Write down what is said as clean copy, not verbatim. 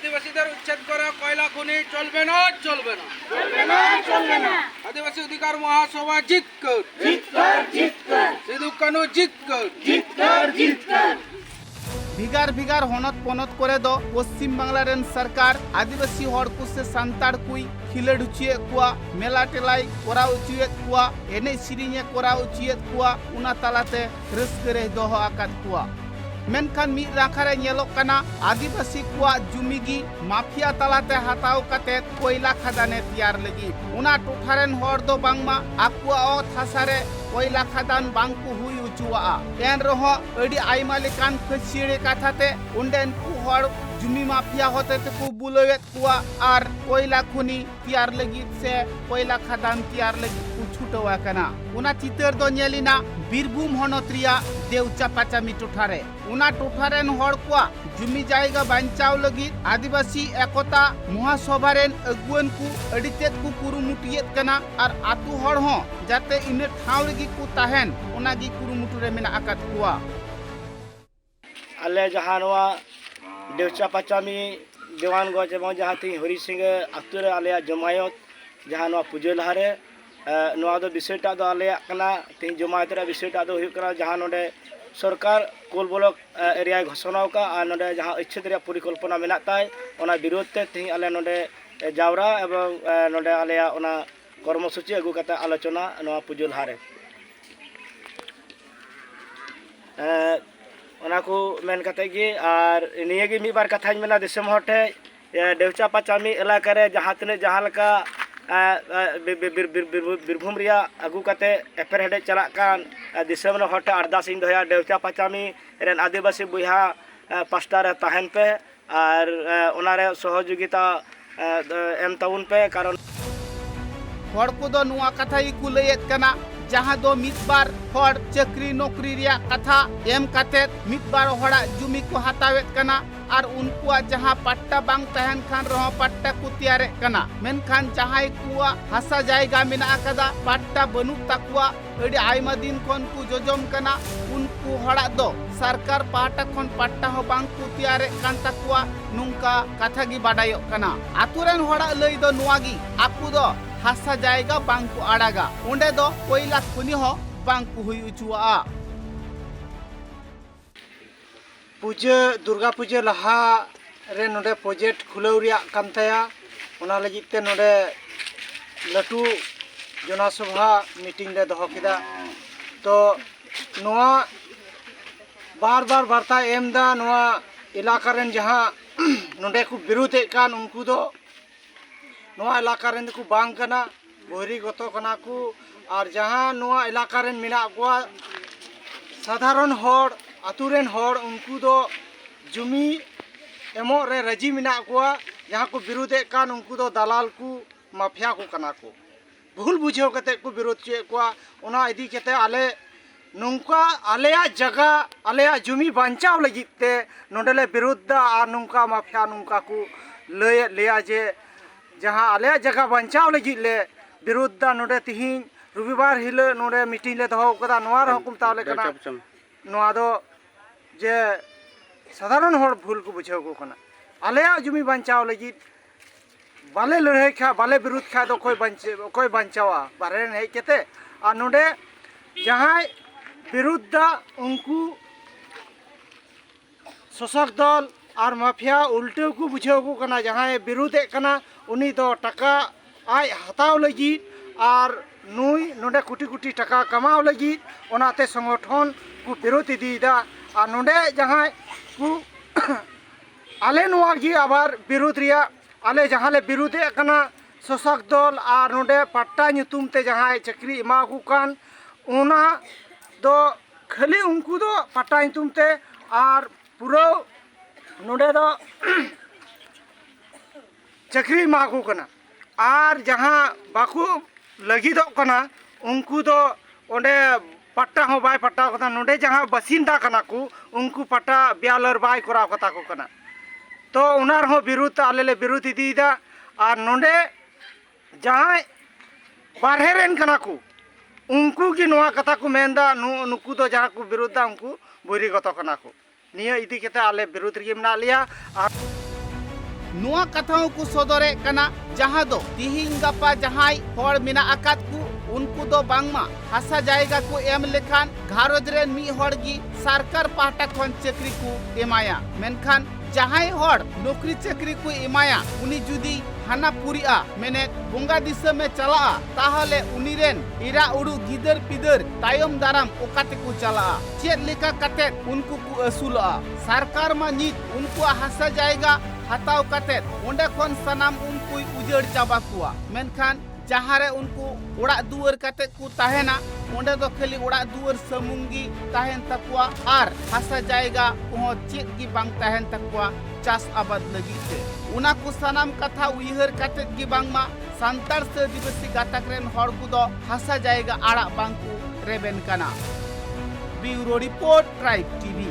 আদিবাসীদের উচ্ছেদ করা কয়লা খনি চলবে না চলবে না চলবে না আদিবাসী অধিকার মহাসভা জিত কর সিধু কানু জিত কর भिगार भिगार हनत पनत करे दो पश्चिम बांग्ला रेन सरकार आदिवासी हर को से सांतार कुई खिलड़ उचिए कुआ मेला टेलाई कोरा उचिए कुआ एने सिरिnye कोरा उचिए कुआ उना तालाते रस्के रह दोहो आकात कुआ मेनखान मी राखारे nyelok kana आदिवासी कुआ जुमिगी माफिया तालाते हताव कते कोयला खदाने तैयार लगी उना टोठारेन हर दो बांगमा आकुआ ओ थासारे कोयला खदान बांगकु हुई उचुआ एन रहो अडी आइमा लेकान खसिरे काथाते उंडेन कु हर जुमी माफिया होते ते कु बुलवेत कुआ आर कोयला खुनी तैयार लगी से कोयला खदान तैयार लगी कु छुटवा कना उना चितर दो नेलिना बीरभूम हनोत्रिया देवचा पाचामी टोठारे उना टोठारेन हर कुआ जुमी जायगा बांचाव लगी आदिवासी एकता महासभारेन अगुवन कु अडितेत कु कुरुमुटियत कना आर आतु हर हो जाते इने ठाव लगी कु ताहेन उनागी कुरुमुटुरे मेना आकात कुआ आले जहानवा देवचा पाचामी देवानगंज एवं जहाँ थी हरि सिंह आतुरे आले जमायत जहानवा पुजो लहारे नवा दो विषयटा दो आले कना ती जमायत रे विषयटा दो हुई कना जहाँ नोडे सरकार कोल ब्लॉक एरिया घोषणा का और नोडे जहाँ इच्छित रे परिकल्पना मेना ताय ओना विरोध ते ती आले नोडे जावरा एवं नोडे आले ओना कर्मसूची अगु कता आलोचना नवा पुजो लहारे को मेन कते गी और निये गी मी बार कथा मेना दिसम हटे देवचा पाचामी इलाका रे जहाँ तने जहाँ लका बीरभूम रिया अगु कते एफर हेडे चला कान दिसम रे हटे अरदास इन दोया देवचा पाचामी रेन आदिवासी बुहा पास्टा रे ताहन पे और ओना रे सहयोगिता एम ताउन पे कारण हर को दो नुआ कथा ही कुलयत कना जहाँ दो मितबार हर चक्री नौकरी रिया कथा एम कातेत मितबार हड़ा जुमी को हतावेत कना और उनकुआ जहाँ पट्टा बांग तहन खान रहो पट्टा को तैयारे कना मेनखान जहाँ कुआ हसा जायगा मेना कदा पट्टा बनुक तकुआ अड़ी आयमा दिन खन को जोजम कना उनको हड़ा दो सरकार पाटा खन पट्टा हो बांग को तैयारे कान तकुआ नुंका कथा गी बाडायो कना आतुरेन हड़ा लई दो नुआगी आकु दो हसा जाएगा बांग को आड़ागा उंडे दो कोयला खुनी हो बांग को हुई उचुआ पूजा दुर्गा पूजा लहा रे नोडे प्रोजेक्ट खुलाव रिया कानताया ओना लगित ते नोडे लटू जनसभा मीटिंग ले दहो किदा तो नोआ बार बार वार्ता एमदा नोआ इलाका रेन जहां नोडे को विरोध कान उनको दो नोआ इलाका रेन को बांग कना बोहरी गतो कना को और जहां नोआ इलाका रेन मिना को साधारण हर आतुरेन हर उनको दो जुमी एमो रे रजी मिना को जहां को विरोध कान उनको दो दलाल को माफिया को कना को भूल बुझे कते को विरोध चे को ओना इदी कते आले नुंका आलेया जगह आलेया जुमी बांचाव लगिते नोडले विरोध और नुंका माफिया नुंका को लेया जे जहाँ आलेया जगह बांचाव लगी ले विरोध नोडे तिहिं रविवार हिले नोडे मीटिंग ले दहो कदा नोआ रहुकुम तावले कना नोआ दो जे साधारण हर भूल को बुझाव को कना आलेया जुमी बांचाव लगी बाले लड़ाई खा बाले विरोध खा तो कोई बांचावा बारे नहीं केते और नोडे जहाँ विरुद्ध उनको शासक दल और माफिया उल्टे को बुझाव को कना जहाँ विरोध कना उनी दो टका आय हताव लगी और नुई नोडे कोटी कोटी टका कमाव लगी ओनाते संगठन को विरोध दीदा और नोडे जहाँ को आले नुआगी आबार विरोध रिया आले जहाँ ले विरोध कना शासक दल और नोडे पट्टा नुतुम ते जहाँ चक्री एमा को कान ओना दो खाली उनको दो पट्टा नुतुम ते और पूरा नोडे दो चक्री एमा को कना और जहाँ बाकू लगी दो कना उनको दो ओंडे पट्टा हो बाय पट्टा कता नोडे जहाँ बासिंदा कना को उनको पट्टा ब्यालर बाय करा कता को कना तो उनार हो विरोध आले ले विरोध दीदा और नोडे जहाँ बारहे रेन कना को उनको की नोआ कथा को मेंदा नुकु दो जहाँ को विरोध उनको बुरी गतो कना को निया इदी केते आले विरोध रे मेना लिया नुआ कथाओं को सदरे कना जहां दो तिहिं गपा जहां हर मेना आकात को उनको दो बांगमा हासा जायगा को एम लेखान घारोज रे मी हर गी सरकार पाहटा खन चाकरी को एमाया मेनखान जहां हर नौकरी चाकरी को एमाया उनी जुदी हाना पुरिया मेने बोंगा दिशा में चला ताहले उनी रेन इरा उड़ू गिदर पिदर तायम दाराम ओकाते को चला चेत लेका कते उनको को असुला सरकार मा नित उनको हासा जायगा हताव कते ओंडे खन सनाम उनको उजड़ चाबा कुआ मेनखान जहां रे उनको ओड़ा दुआर कते को ताहेना ओंडे दो खाली ओड़ा दुआर समुंगी ताहेन तकुआ आर हासा जायगा को चेत गी बांग ताहेन तकुआ चास आबाद लगी ते उना को सनाम कथा उइहर कते गी बांगमा सांतार से आदिवासी गातक रेन हर को दो हासा जायगा आड़ा बांग को रेबेन कना ब्यूरो रिपोर्ट ट्राइब टीवी।